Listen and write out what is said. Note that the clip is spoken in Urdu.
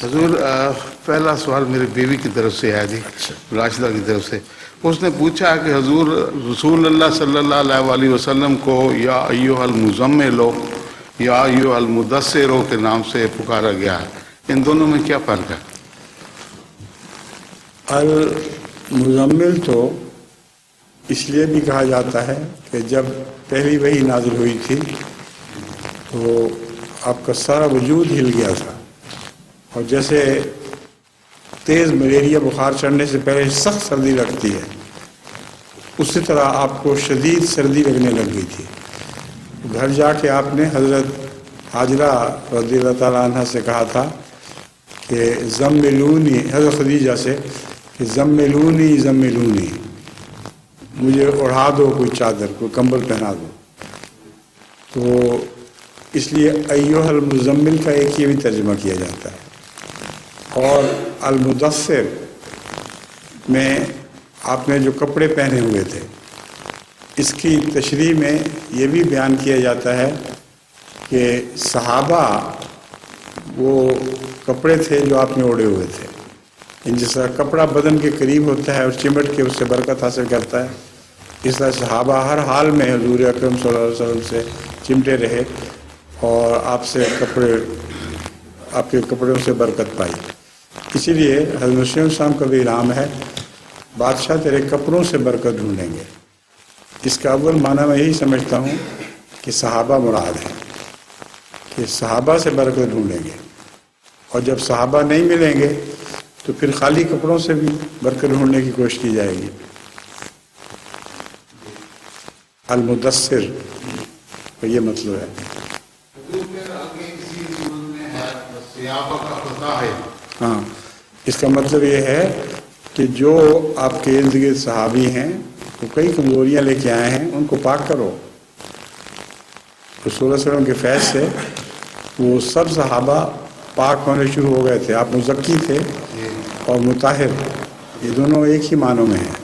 حضور پہلا سوال میری بیوی کی طرف سے ہے جی، راشدہ کی طرف سے. اس نے پوچھا کہ حضور رسول اللہ صلی اللہ علیہ وسلم کو یا ایھا المزمل یا ایھا المدثر کے نام سے پکارا گیا ہے، ان دونوں میں کیا فرق ہے؟ المزمل تو اس لیے بھی کہا جاتا ہے کہ جب پہلی وحی نازل ہوئی تھی تو آپ کا سارا وجود ہل گیا تھا، اور جیسے تیز ملیریا بخار چڑھنے سے پہلے سخت سردی لگتی ہے، اسی طرح آپ کو شدید سردی لگنے لگ گئی تھی. گھر جا کے آپ نے حضرت حاجرہ رضی اللہ تعالیٰ عنہ سے کہا تھا کہ زملونی، حضرت خدیجہ سے کہ زملونی زملونی، مجھے اڑھا دو، کوئی چادر کوئی کمبل پہنا دو. تو اس لیے ایھا المزمل کا ایک یہ بھی ترجمہ کیا جاتا ہے. اور المدثر میں آپ نے جو کپڑے پہنے ہوئے تھے، اس کی تشریح میں یہ بھی بیان کیا جاتا ہے کہ صحابہ وہ کپڑے تھے جو آپ نے اوڑھے ہوئے تھے. جس طرح کپڑا بدن کے قریب ہوتا ہے اور چمٹ کے اس سے برکت حاصل کرتا ہے، اس طرح صحابہ ہر حال میں حضور اکرم صلی اللہ علیہ وسلم سے چمٹے رہے اور آپ سے آپ کے کپڑوں سے برکت پائی. اسی لیے حضرت مسیح السلام کا بھی اعلان ہے، بادشاہ تیرے کپڑوں سے برکت ڈھونڈیں گے. اس کا اول معنی میں یہی سمجھتا ہوں کہ صحابہ مراد ہیں، کہ صحابہ سے برکت ڈھونڈیں گے، اور جب صحابہ نہیں ملیں گے تو پھر خالی کپڑوں سے بھی برکت ڈھونڈنے کی کوشش کی جائے گی. المدثر کا یہ مطلب ہے. ہاں، اس کا مطلب یہ ہے کہ جو آپ کے ارد گرد صحابی ہیں وہ کئی کمزوریاں لے کے آئے ہیں، ان کو پاک کرو. رسول اللہ علیہ وسلم کے فیض سے وہ سب صحابہ پاک ہونے شروع ہو گئے تھے. آپ مزکی تھے اور مطہر، یہ دونوں ایک ہی معنوں میں ہیں.